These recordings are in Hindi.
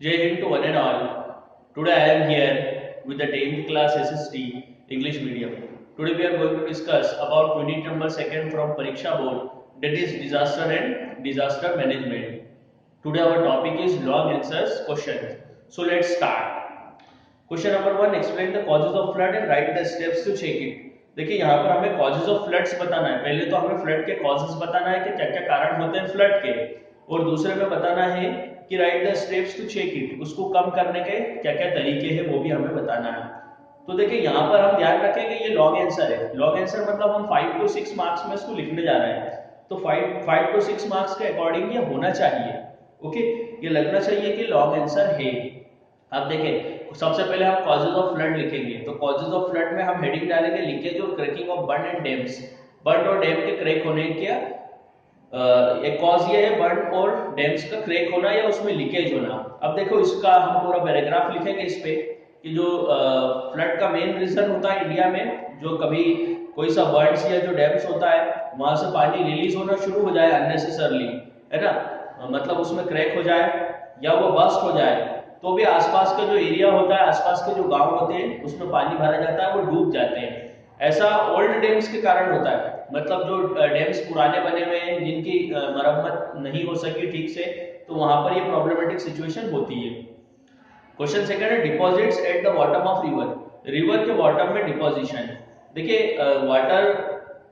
Jai Hind to one and all. Today I am here with the 10th class SST English medium. Today we are going to discuss about unit number 2 from Pariksha Board, that is disaster and disaster management. Today our topic is long answers questions. So let's start. Question number 1, explain the causes of flood and write the steps to check it. देखिए यहाँ पर हमें कॉजेज ऑफ फ्लड्स बताना है। पहले तो हमें फ्लड के कॉजेज बताना है कि क्या क्या कारण होते हैं फ्लड के, और दूसरे में बताना है कि write the steps to check it, उसको कम करने के क्या क्या तरीके हैं वो भी हमें बताना है। तो देखिए यहाँ पर हम ध्यान रखेंगे ये लॉन्ग आंसर है। लॉन्ग आंसर मतलब हम 5 to 6 मार्क्स में इसको लिखने जा रहे हैं, तो 5 to 6 मार्क्स के अकॉर्डिंग ये होना चाहिए। ओके, ये लगना चाहिए कि लॉन्ग आंसर है। अब देखें, सबसे पहले हम कॉजेज ऑफ फ्लड लिखेंगे, तो कॉजेज ऑफ फ्लड में हम हेडिंग डालेंगे लीकेज और cracking of burn and dams. Burn और डैम के क्रैक होने क्या एक कॉज ये है, बर्न और डैम्स का क्रैक होना या उसमें लीकेज होना। अब देखो इसका हम पूरा पैराग्राफ लिखेंगे इस पे कि जो फ्लड का मेन रीजन होता है इंडिया में, जो कभी कोई सा बर्न्स या जो डैम्स होता है वहां से पानी रिलीज होना शुरू हो जाए अननेसेसरली, है ना, मतलब उसमें क्रैक हो जाए या वो बस्ट हो जाए, तो भी आसपास का जो एरिया होता है, आसपास के जो गांव होते हैं उसमें पानी भरा जाता है, वो डूब जाते हैं। ऐसा ओल्ड डैम्स के कारण होता है, मतलब जो डैम्स पुराने बने हुए हैं जिनकी मरम्मत नहीं हो सकी ठीक से, तो वहां पर ये प्रॉब्लमेटिक सिचुएशन होती है। क्वेश्चन सेकंड है deposits at the bottom of river. River के बॉटम में डिपोजिशन। देखिए वाटर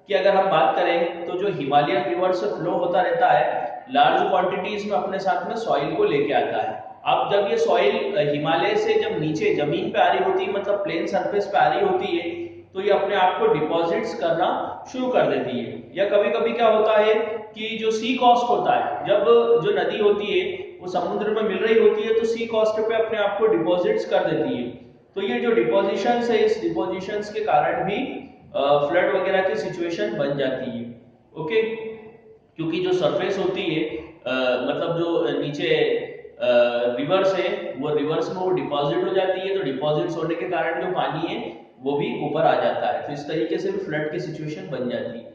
की अगर हम बात करें तो जो हिमालयन रिवर से फ्लो होता रहता है लार्ज क्वांटिटीज में अपने साथ में सॉइल को लेके आता है। अब जब ये सॉइल हिमालय से जब नीचे जमीन पे आ रही होती है, मतलब प्लेन सरफेस पे आ रही होती है, तो ये अपने आप को डिपॉजिट्स करना शुरू कर देती है। या कभी कभी क्या होता है कि जो सी कॉस्ट होता है, जब जो नदी होती है वो समुद्र में मिल रही होती है, तो सी कॉस्ट पे अपने आप को डिपॉजिट्स कर देती है। तो ये जो डिपोजिशंस है, इस डिपोजिशंस के कारण भी फ्लड वगैरह की सिचुएशन बन जाती है। ओके, क्योंकि जो सरफेस होती है मतलब जो नीचे रिवर्स है, वो रिवर्स में वो डिपॉजिट हो जाती है, तो डिपॉजिट्स होने के कारण जो पानी है वो भी ऊपर आ जाता है, तो इस तरीके से भी फ्लड की सिचुएशन बन जाती है।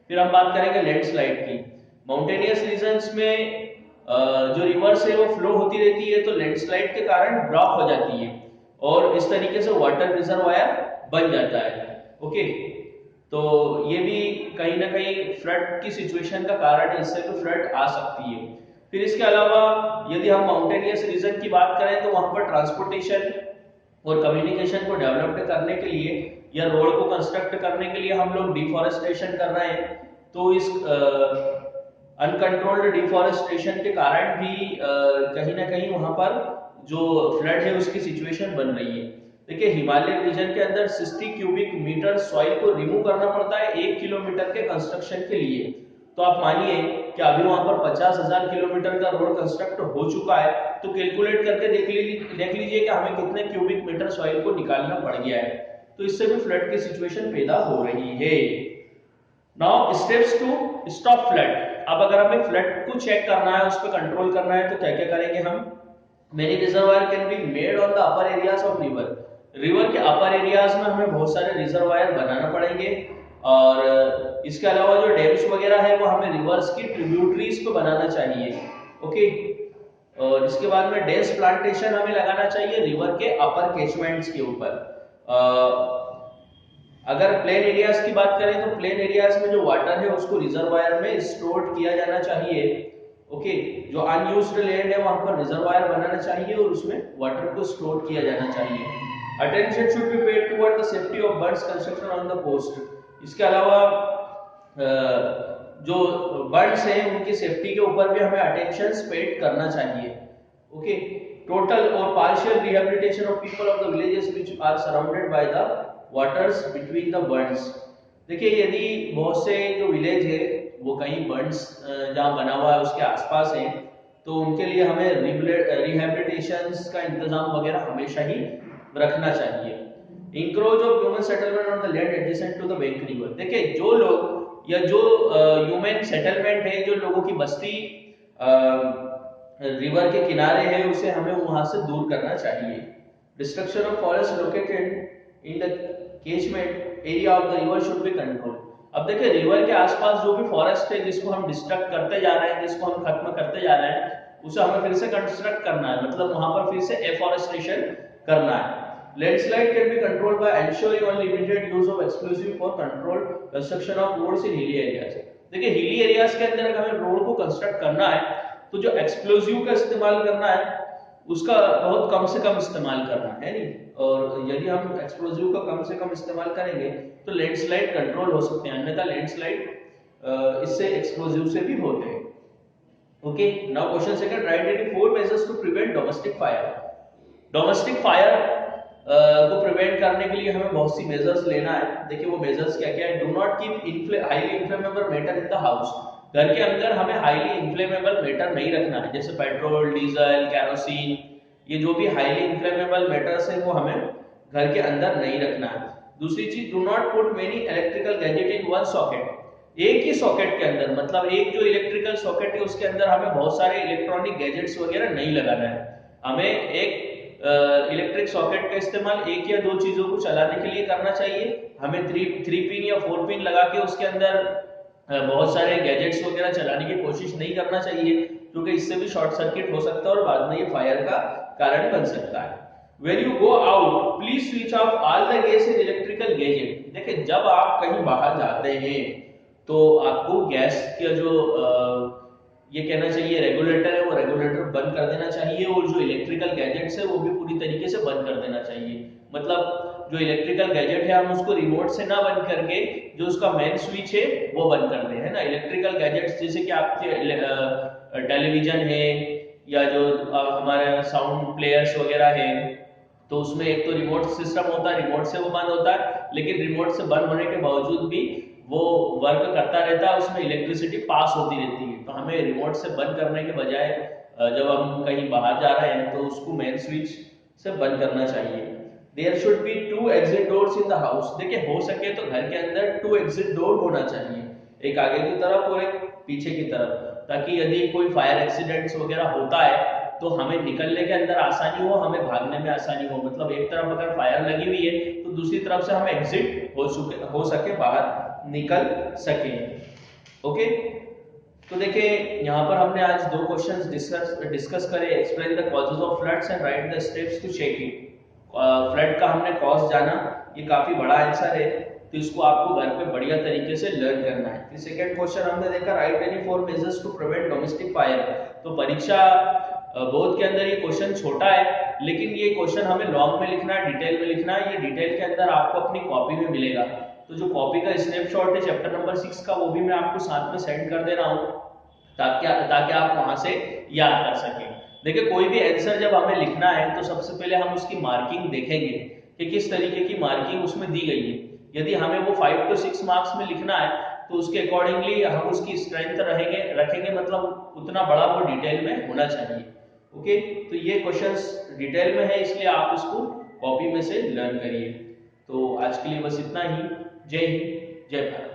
फिर हम बात करेंगे लैंडस्लाइड की। माउंटेनियस रीजन्स में जो रिवर्स है वो फ्लो होती रहती है, तो लैंडस्लाइड के कारण ब्लॉक हो जाती है और इस तरीके से वाटर रिजर्वायर बन जाता है। ओके, तो ये भी कहीं ना कहीं फ्लड की सिचुएशन का कारण है, इससे भी फ्लड आ सकती है। फिर इसके अलावा यदि हम माउंटेनियस रीजन की बात करें तो वहां पर ट्रांसपोर्टेशन और कम्युनिकेशन को डेवलप करने के लिए या रोड को कंस्ट्रक्ट करने के लिए हम लोग डिफॉरेस्टेशन कर रहे हैं, तो इस अनकंट्रोल्ड डिफॉरेस्टेशन के कारण भी कहीं ना कहीं वहां पर जो फ्लड है उसकी सिचुएशन बन रही है। देखिए हिमालय रीजन के अंदर 60 क्यूबिक मीटर सॉइल को रिमूव करना पड़ता है 1 किलोमीटर के कंस्ट्रक्शन के लिए। तो आप मानिए कि अभी वहां पर 50,000 किलोमीटर का रोड कंस्ट्रक्ट हो चुका है, तो कैलकुलेट करके देख लीजिए कि हमें कितने क्यूबिक मीटर सॉइल को निकालना पड़ गया है। तो इससे भी फ्लड की सिचुएशन पैदा हो रही है। Now steps to stop flood. अब अगर हमें फ्लड को चेक करना है, उस पर कंट्रोल करना है, तो क्या क्या करेंगे हम। Many reservoir can be made on the upper areas of river. River के अपर एरियाज में हमें बहुत सारे रिजर्वायर बनाना पड़ेंगे, और इसके अलावा जो डैम्स वगैरह है वो हमें रिवर्स की ट्रिब्यूटरीज पे बनाना चाहिए। ओके, और इसके बाद में डेंस प्लांटेशन हमें लगाना चाहिए रिवर के अपर कैचमेंट्स के ऊपर। अगर प्लेन एरियाज की बात करें तो प्लेन एरियाज में जो वाटर है उसको रिजर्वायर में स्टोर किया जाना चाहिए। ओके, जो अनयूज्ड लैंड है वहां पर रिजर्वायर बनाना चाहिए और उसमें वाटर को स्टोर किया जाना चाहिए। Attention should be paid toward the safety of birds construction on the coast. इसके अलावा जो बर्ड्स हैं उनकी सेफ्टी के ऊपर भी हमें अटेंशन पेड करना चाहिए। ओके, टोटल और partial rehabilitation of people of the villages which are surrounded by the waters between the birds. देखिए यदि बहुत से जो विलेज है वो कहीं बर्ड्स जहाँ बना हुआ है उसके आसपास है, तो उनके लिए हमें रिहेबिलिटेशंस का इंतजाम वगैरह हमेशा ही रखना चाहिए। Encroach of human settlement on the land adjacent to the bank river. देखिए जो लोग या जो ह्यूमन सेटलमेंट है, जो लोगों की बस्ती रिवर के किनारे है, उसे हमें वहां से दूर करना चाहिए। Destruction of forest located in the catchment area of the river should be control. अब देखिए रिवर के आसपास जो भी फॉरेस्ट है जिसको हम डिस्ट्रक्ट करते जा रहे हैं, जिसको हम खत्म करते जा रहे हैं, उसे हमें फिर से कंस्ट्रक्ट करना है, मतलब वहां पर फिर से एफॉरेस्टेशन करना है। Landslide can be controlled by ensuring only immediate use of explosive for control construction of roads in hilly areas. देखिए हिली एरियाज के अंदर अगर हमें रोड को कंस्ट्रक्ट करना है तो जो एक्सप्लोसिव का इस्तेमाल करना है उसका बहुत कम से कम इस्तेमाल करना है नहीं, और यदि हम एक्सप्लोसिव का कम से कम इस्तेमाल करेंगे तो लैंडस्लाइड कंट्रोल हो सकते हैं, अन्यथा लैंडस्लाइड इससे एक्सप्लोसिव से भी होते हैं। Okay, now question second, write any 4 measures to prevent domestic fire. Domestic fire को प्रिवेंट करने के लिए हमें बहुत सी मेजर्स लेना है। देखिए वो मेजर्स क्या क्या है। Do not keep highly inflammable matter in the house. घर के अंदर हमें हाईली इन्फ्लेमेबल मैटर नहीं रखना है, जैसे पेट्रोल, डीजल, केरोसिन, ये जो भी हाईली इन्फ्लेमेबल मैटर्स है वो हमें घर के अंदर नहीं रखना है। दूसरी चीज, do not put many electrical gadget in one socket. एक ही सॉकेट के अंदर, मतलब एक जो इलेक्ट्रिकल सॉकेट है उसके अंदर हमें बहुत सारे इलेक्ट्रॉनिक गैजेट्स वगैरह नहीं लगाना है। हमें एक इलेक्ट्रिक सॉकेट का इस्तेमाल एक या दो चीजों को चलाने के लिए करना चाहिए। हमें थ्री पिन या 4 पिन लगा के उसके अंदर बहुत सारे गैजेट्स वगैरह चलाने की कोशिश नहीं करना चाहिए, क्योंकि इससे भी शॉर्ट सर्किट हो सकता है और बाद में ये फायर का कारण बन सकता है। When you go out, please switch off all the gas and electrical gadget। देखिए जब आप कहीं बाहर जाते हैं तो आपको गैस का जो ये कहना चाहिए रेगुलेटर है वो रेगुलेटर बंद कर देना चाहिए, और जो इलेक्ट्रिकल गैजेट्स है वो भी पूरी तरीके से बंद कर देना चाहिए। मतलब जो इलेक्ट्रिकल गैजेट है हम उसको रिमोट से ना बंद करके जो उसका मेन स्विच है वो बंद कर दें, है ना। इलेक्ट्रिकल गैजेट्स जैसे कि आपके टेलीविजन है या जो हमारे साउंड प्लेयर्स वगैरह है, तो उसमें एक तो रिमोट सिस्टम होता है, रिमोट से वो बंद होता है, लेकिन रिमोट से बंद होने के बावजूद भी वो वर्क करता रहता है, उसमें इलेक्ट्रिसिटी पास होती रहती है। तो हमें रिमोट से बंद करने के बजाय जब हम कहीं बाहर जा रहे हैं तो उसको मेन स्विच से बंद करना चाहिए। There should be 2 exit doors in the house. देखिए हो सके तो घर के अंदर 2 एग्जिट डोर होना चाहिए, एक आगे की तरफ और एक पीछे की तरफ, ताकि यदि कोई फायर एक्सीडेंट्स वगैरह होता है तो हमें निकलने के अंदर आसानी हो, हमें भागने में आसानी हो। मतलब एक तरफ अगर फायर लगी हुई है तो दूसरी तरफ से हम एग्जिट हो सके बाहर निकल सके। ओके, तो देखिए यहाँ पर हमने आज 2 क्वेश्चंस डिस्कस करे। Explain the causes of floods and write the steps to check it. Flood का हमने कॉज जाना, ये काफी बड़ा आंसर है, तो इसको आपको घर पे बढ़िया तरीके से लर्न करना है। फिर सेकंड क्वेश्चन हमने देखा, write any 4 measures to prevent domestic fire. तो परीक्षा बोर्ड के अंदर ये क्वेश्चन छोटा है, लेकिन ये क्वेश्चन हमें लॉन्ग में लिखना है, डिटेल में लिखना है। ये डिटेल के अंदर आपको अपनी कॉपी में मिलेगा, तो जो कॉपी का स्नैपशॉट है चैप्टर नंबर 6 का वो भी मैं आपको साथ में सेंड कर दे रहा हूँ, ताकि आप वहां से याद कर सकें। देखिए कोई भी आंसर जब हमें लिखना है तो सबसे पहले हम उसकी मार्किंग देखेंगे कि किस तरीके की मार्किंग उसमें दी गई है। यदि हमें वो 5 to 6 मार्क्स में लिखना है तो उसके अकॉर्डिंगली हम उसकी स्ट्रेंथ रखेंगे, मतलब उतना बड़ा वो डिटेल में होना चाहिए। ओके, तो ये क्वेश्चंस डिटेल में है, इसलिए आप इसको कॉपी में से लर्न करिए। तो आज के लिए बस इतना ही। जय हिंद, जय भारत।